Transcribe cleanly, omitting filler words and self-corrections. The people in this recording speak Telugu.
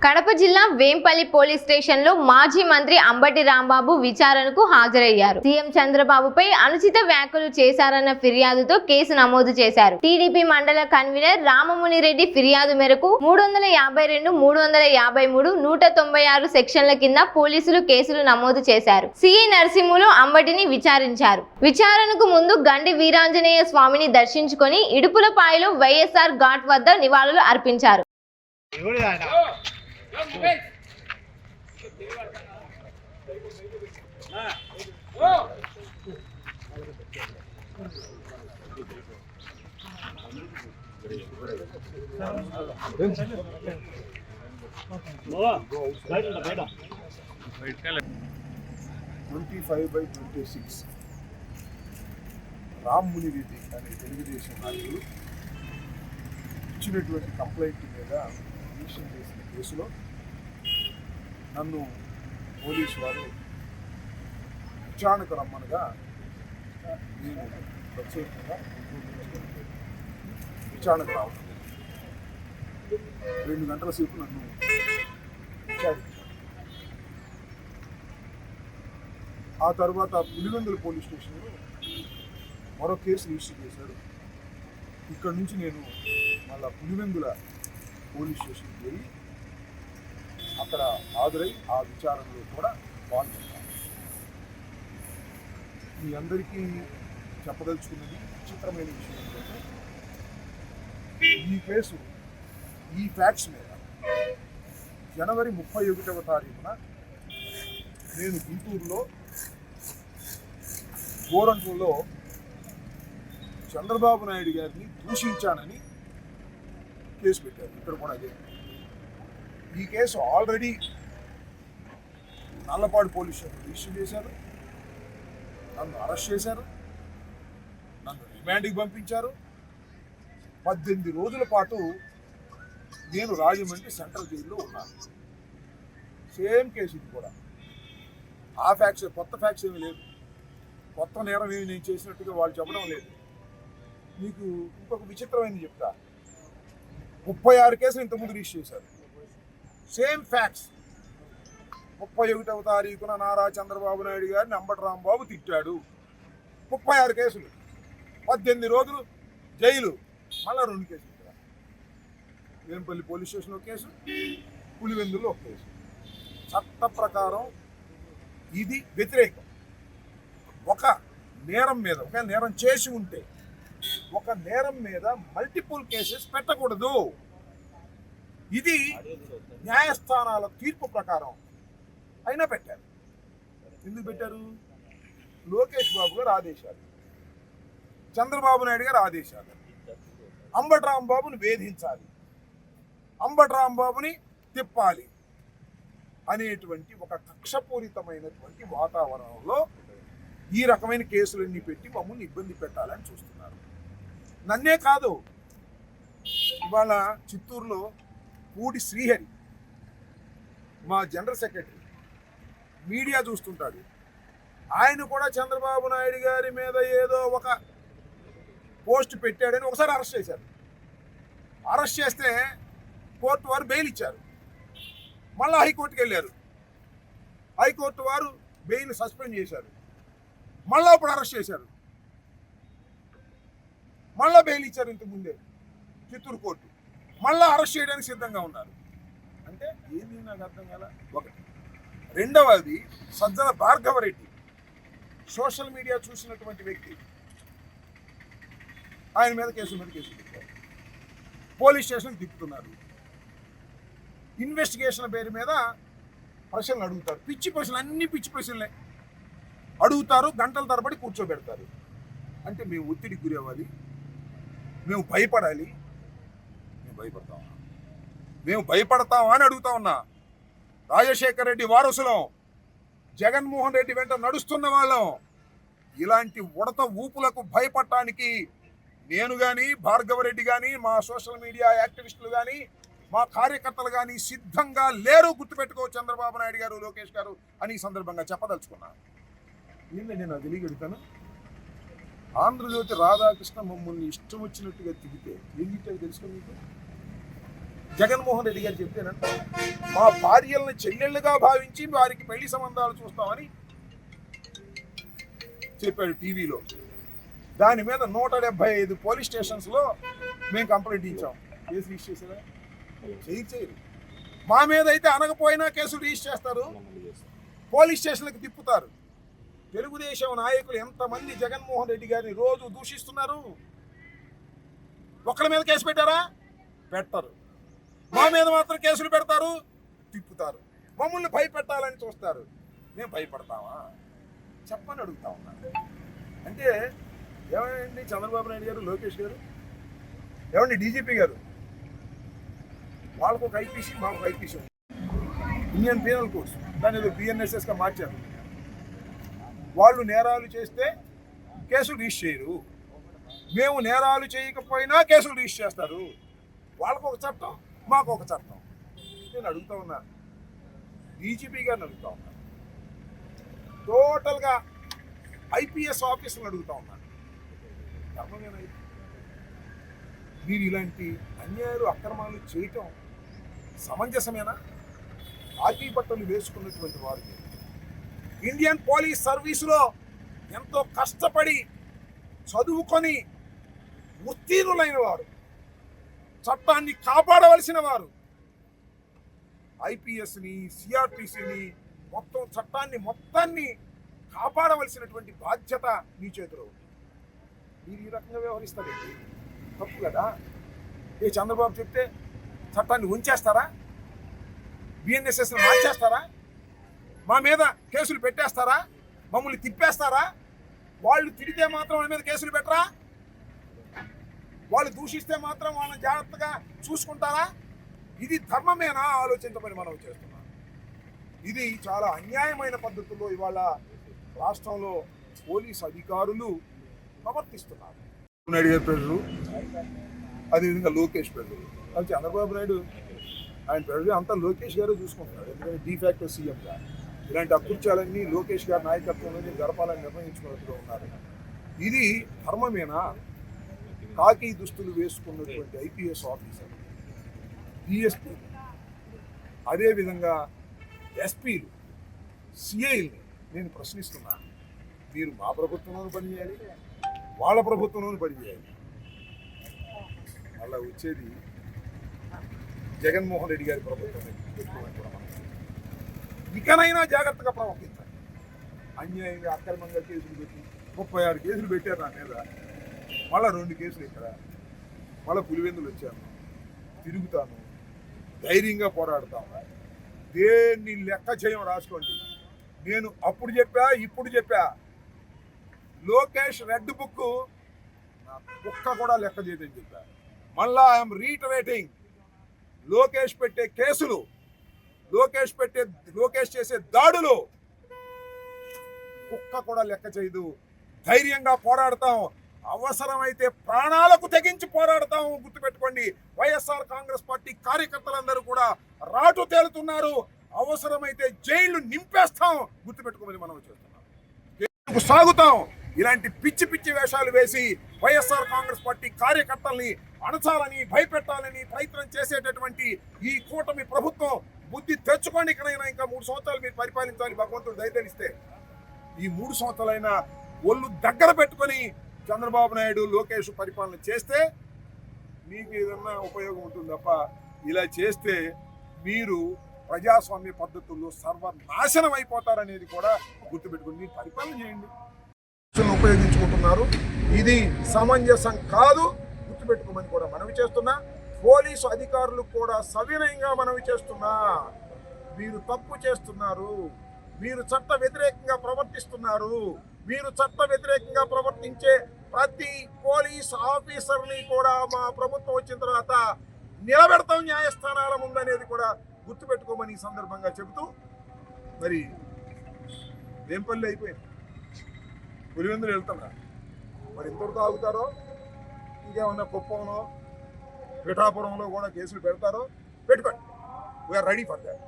కడప జిల్లా వేంపల్లి పోలీస్ స్టేషన్ లో మాజీ మంత్రి అంబటి రాంబాబు విచారణకు హాజరయ్యారు. సీఎం చంద్రబాబుపై అనుచిత వ్యాఖ్యలు చేశారన్న ఫిర్యాదుతో కేసు నమోదు చేశారు. టీడీపీ మండల కన్వీనర్ రామముని రెడ్డి ఫిర్యాదు మేరకు 352, 353, 196 సెక్షన్ల కింద పోలీసులు కేసులు నమోదు చేశారు. సిఐ నరసింహులు అంబటిని విచారించారు. విచారణకు ముందు గండి వీరాంజనేయ స్వామిని దర్శించుకొని ఇడుపులపాయలో వైఎస్ఆర్ ఘాట్ వద్ద నివాళులు అర్పించారు. 25/26 రామముని రెడ్డి అనే తెలుగుదేశం నాయకులు ఇచ్చినటువంటి కంప్లైంట్ మీద రిజిస్టర్ చేసిన కేసులో నన్ను పోలీసు వారు విచారణకు రమ్మనగా నేను ప్రత్యేకంగా విచారణకు రావడం 2 గంటల సేపు నన్ను విచారించారు. ఆ తర్వాత పులివెందుల పోలీస్ స్టేషన్లో మరో కేసు రిజిస్టర్ చేశారు. ఇక్కడ నుంచి నేను మళ్ళా పులివెందుల పోలీస్ స్టేషన్కి వెళ్ళి అక్కడ హాజరై ఆ విచారణలో కూడా పాల్గొన్నాను. మీ అందరికీ చెప్పదలుచుకున్నది విచిత్రమైన విషయం ఏంటంటే ఈ కేసు ఈ ఫ్యాక్ట్స్ మీద జనవరి 31వ తారీఖున నేను గుంటూరులో గోరంట్లలో చంద్రబాబు నాయుడు గారిని దూషించానని కేసు పెట్టారు. ఇక్కడ కూడా అదే. ఈ case already Nallapadu police station register చేశారు. నన్ను అరెస్ట్ చేశారు. నన్ను రిమాండ్కి పంపించారు. 18 రోజుల పాటు నేను రాజమండ్రి సెంట్రల్ జైల్లో ఉన్నాను. సేమ్ కేసు ఇది కూడా. ఆ ఫ్యాక్ట్స్, కొత్త ఫ్యాక్ట్స్ ఏమీ లేదు. కొత్త నేరం ఏమి నేను చేసినట్టుగా వాళ్ళు చెప్పడం లేదు. మీకు ఇంకొక విచిత్రమైనది చెప్తా. 36 కేసులు ఇంతకుముందు రిజిస్టర్ చేశారు. Same facts. 31వ తారీఖున నారా చంద్రబాబు నాయుడు గారిని అంబటి రాంబాబు తిట్టాడు. 36 కేసులు, 18 రోజులు జైలు, మళ్ళా 2 కేసులు. వేంపల్లి పోలీస్ స్టేషన్లో కేసు, పులివెందుల్లో ఒక కేసు. చట్ట ప్రకారం ఇది వ్యతిరేకం. ఒక నేరం మీద, ఒక నేరం చేసి ఉంటే ఒక నేరం మీద మల్టిపుల్ కేసెస్ పెట్టకూడదు. ఇది న్యాయస్థానాల తీర్పు ప్రకారం అయినా పెట్టారు. ఎందుకు పెట్టారు? లోకేష్ బాబు గారు ఆదేశాలు, చంద్రబాబు నాయుడు గారు ఆదేశాలు. అంబటి రాంబాబుని వేధించాలి, అంబటి రాంబాబుని తిప్పాలి అనేటువంటి ఒక కక్షపూరితమైనటువంటి వాతావరణంలో ఈ రకమైన కేసులన్నీ పెట్టి మమ్మల్ని ఇబ్బంది పెట్టాలని చూస్తున్నారు. నన్నే కాదు, ఇవాళ చిత్తూరులో పూడి శ్రీహరి, మా జనరల్ సెక్రటరీ, మీడియా చూస్తుంటాడు. ఆయన కూడా చంద్రబాబు నాయుడు గారి మీద ఏదో ఒక పోస్ట్ పెట్టాడని ఒకసారి అరెస్ట్ చేశారు. అరెస్ట్ చేస్తే కోర్టు వారు బెయిల్ ఇచ్చారు. మళ్ళీ హైకోర్టుకి వెళ్ళారు. హైకోర్టు వారు బెయిల్ సస్పెండ్ చేశారు. మళ్ళీ ఇప్పుడు అరెస్ట్ చేశారు. మళ్ళీ బెయిల్ ఇచ్చారు ఇంతకుముందే చిత్తూరు కోర్టు. మళ్ళీ అరెస్ట్ చేయడానికి సిద్ధంగా ఉన్నారు. అంటే ఏంది నాకు అర్థం కాల. ఒకటి. రెండవది, సజ్జల భార్గవరెడ్డి సోషల్ మీడియా చూసినటువంటి వ్యక్తి. ఆయన మీద కేసు పెట్టారు. పోలీస్ స్టేషన్కి తిప్పుతున్నారు. ఇన్వెస్టిగేషన్ పేరు మీద ప్రశ్నలు అడుగుతారు. పిచ్చి ప్రశ్నలు, అన్ని పిచ్చి ప్రశ్నలే అడుగుతారు. గంటల తరబడి కూర్చోబెడతారు. అంటే మేము ఒత్తిడికి గురవ్వాలి, మేము భయపడాలి. మేము భయపడతామా అని అడుగుతా ఉన్నా. రాజశేఖర రెడ్డి వారసులం, జగన్మోహన్ రెడ్డి వెంట నడుస్తున్న వాళ్ళం. ఇలాంటి ఉడత ఊపులకు భయపడటానికి నేను కానీ, భార్గవరెడ్డి కానీ, మా సోషల్ మీడియా యాక్టివిస్టులు కానీ, మా కార్యకర్తలు కానీ సిద్ధంగా లేరు. గుర్తుపెట్టుకో చంద్రబాబు నాయుడు గారు, లోకేష్ గారు అని ఈ సందర్భంగా చెప్పదలుచుకున్నాను. ఏంటంటే నేను అది తెలియగలుగుతాను. ఆంధ్రజ్యోతి రాధాకృష్ణ మమ్మల్ని ఇష్టం వచ్చినట్టుగా తిరిగితే ఏం తిట్టారు తెలుసుకో మీకు? జగన్మోహన్ రెడ్డి గారు చెప్తేనంట మా భార్యలను చెల్లెళ్ళుగా భావించి వారికి పెళ్లి సంబంధాలు చూస్తామని చెప్పాడు టీవీలో. దాని మీద 175 పోలీస్ స్టేషన్స్లో మేము కంప్లైంట్ ఇచ్చాం. కేసు రిజిస్టర్ చేసారా? చేయరు. మా మీద అయితే అనకపోయినా కేసులు రిజిస్టర్ చేస్తారు, పోలీస్ స్టేషన్లకు తిప్పుతారు. తెలుగుదేశం నాయకులు ఎంతమంది జగన్మోహన్ రెడ్డి గారిని రోజు దూషిస్తున్నారు. ఒకరి మీద కేసు పెట్టారా? పెట్టరు. మా మీద మాత్రం కేసులు పెడతారు, తిప్పుతారు. మమ్మల్ని భయపెట్టాలని చూస్తారు. మేము భయపడతామా చెప్పని అడుగుతా ఉన్నాను. అంటే ఏమండి చంద్రబాబు నాయుడు గారు, లోకేష్ గారు, ఏమండి డీజీపీ గారు, వాళ్ళకు ఒక ఐపీసీ, మాకు ఒక ఐపీసీ, ఇండియన్ పీనల్ కోడ్స్, దాన్ని ఏదో బిఎన్ఎస్ఎస్గా మార్చారు. వాళ్ళు నేరాలు చేస్తే కేసులు రిజిస్టర్ చేయరు, మేము నేరాలు చేయకపోయినా కేసులు రిజిస్టర్ చేస్తారు. వాళ్ళకు ఒక చట్టం, మాకు ఒక చట్టం. నేను అడుగుతా ఉన్నాను, డీజీపీ గారిని అడుగుతా ఉన్నాను, టోటల్గా ఐపీఎస్ ఆఫీసర్ని అడుగుతా ఉన్నాను, మీరు ఇలాంటి అన్యాయాలు అక్రమాలు చేయటం సమంజసమేనా? ఆకీ బట్టలు వేసుకున్నటువంటి వారికి ఇండియన్ పోలీస్ సర్వీసులో ఎంతో కష్టపడి చదువుకొని ఉత్తీర్ణులైన వారు, చట్టాన్ని కాపాడవలసిన వారు, ఐపీఎస్ని, సిఆర్పిసిని, మొత్తం చట్టాన్ని మొత్తాన్ని కాపాడవలసినటువంటి బాధ్యత మీ చేతిలో ఉంది. మీరు ఈ రకంగా వ్యవహరిస్తారండి, తప్పు కదా. ఏ చంద్రబాబు చెప్తే చట్టాన్ని ఉంచేస్తారా? బిఎన్ఎస్ఎస్ని మార్చేస్తారా? మా మీద కేసులు పెట్టేస్తారా? మమ్మల్ని తిప్పేస్తారా? వాళ్ళు తిడితే మాత్రం వాళ్ళ మీద కేసులు పెట్టరా? వాళ్ళు దూషిస్తే మాత్రం వాళ్ళని జాగ్రత్తగా చూసుకుంటారా? ఇది ధర్మమేనా? ఆలోచించమని మనం చేస్తున్నాం. ఇది చాలా అన్యాయమైన పద్ధతుల్లో ఇవాళ రాష్ట్రంలో పోలీసు అధికారులు ప్రవర్తిస్తున్నారు. నాయుడు గారి ప్రెజరు, అదేవిధంగా లోకేష్ ప్రెజరు. అది చంద్రబాబు నాయుడు ఆయన ప్రెజర్ అంతా లోకేష్ గారు చూసుకుంటున్నారు. ఎందుకంటే డీఫాక్టో సీఎంగా ఇలాంటి అకృత్యాలన్నీ లోకేష్ గారి నాయకత్వంలో జరపాలని నిర్ణయించుకున్నట్టుగా ఉన్నారు. ఇది ధర్మమేనా? కాకి దుస్తులు వేసుకున్నటువంటి ఐపీఎస్ ఆఫీసర్, డిఎస్పీ, అదేవిధంగా ఎస్పీలు, సిఐల్ని నేను ప్రశ్నిస్తున్నాను. మీరు మా ప్రభుత్వంలోనూ పనిచేయాలి, వాళ్ళ ప్రభుత్వంలోనూ పనిచేయాలి. అలా వచ్చేది జగన్మోహన్ రెడ్డి గారి ప్రభుత్వం పెట్టుకోమని కూడా మనం ఇకనైనా జాగ్రత్తగా ప్రవర్తించాలి. అన్యాయంగా అక్రమంగా కేసులు పెట్టి 36 కేసులు పెట్టారు నా మీద, మళ్ళీ 2 కేసులు ఇక్కడ, మళ్ళీ పులివెందులు వచ్చాను, తిరుగుతాను, ధైర్యంగా పోరాడతాము. దేన్ని లెక్క చేయం రాసుకోండి. నేను అప్పుడు చెప్పా, ఇప్పుడు చెప్పా, లోకేష్ రెడ్ బుక్ నా కుక్క కూడా లెక్క చేయదని చెప్పా. మళ్ళా ఐఎమ్ రీటరేటింగ్, లోకేష్ పెట్టే కేసులు, లోకేష్ చేసే దాడులు కుక్క కూడా లెక్క చేయదు. ధైర్యంగా పోరాడతాం, అవసరమైతే ప్రాణాలకు తెగించి పోరాడతాం. గుర్తుపెట్టుకోండి, వైఎస్ఆర్ కాంగ్రెస్ పార్టీ కార్యకర్తలందరూ కూడా రాటు తేలుతున్నారు. అవసరమైతే జైళ్లు నింపేస్తాం. గుర్తుపెట్టుకోమని మనం చేస్తున్నాం, సాగుతాం. ఇలాంటి పిచ్చి పిచ్చి వేషాలు వేసి వైఎస్ఆర్ కాంగ్రెస్ పార్టీ కార్యకర్తల్ని అణచాలని, భయపెట్టాలని ప్రయత్నం చేసేటటువంటి ఈ కూటమి ప్రభుత్వం బుద్ధి తెచ్చుకోండి. ఇకనైనా ఇంకా 3 సంవత్సరాలు మీరు పరిపాలించాలి, భగవంతుడు ధైర్యాన్నిస్తే. ఈ 3 సంవత్సరాలైనా ఒళ్ళు దగ్గర పెట్టుకొని చంద్రబాబు నాయుడు, లోకేష్ పరిపాలన చేస్తే మీకు ఏదన్నా ఉపయోగం ఉంటుంది తప్ప, ఇలా చేస్తే మీరు ప్రజాస్వామ్య పద్ధతుల్లో సర్వనాశనం అయిపోతారనేది కూడా గుర్తుపెట్టుకుని మీరు పరిపాలన చేయండి. ఉపయోగించుకుంటున్నారు, ఇది సమంజసం కాదు. గుర్తుపెట్టుకోమని కూడా మనవి చేస్తున్నా. పోలీసు అధికారులు కూడా సవినయంగా మనవి చేస్తున్నా. మీరు తప్పు చేస్తున్నారు, మీరు చట్ట వ్యతిరేకంగా ప్రవర్తిస్తున్నారు. మీరు చట్ట వ్యతిరేకంగా ప్రవర్తించే ప్రతి పోలీస్ ఆఫీసర్ని కూడా మా ప్రభుత్వం వచ్చిన తర్వాత నిలబెడతాం న్యాయస్థానాల ముందనేది కూడా గుర్తుపెట్టుకోమని ఈ సందర్భంగా చెబుతూ, మరి వేంపల్లి అయిపోయింది, పులివెందులు వెళ్తున్నా, మరి ఎంతవరకు ఆగుతారో, ఇంకేమన్నా కుప్పంలో, పిఠాపురంలో కూడా కేసులు పెడతారో పెట్టుకోండి. We are ready for that.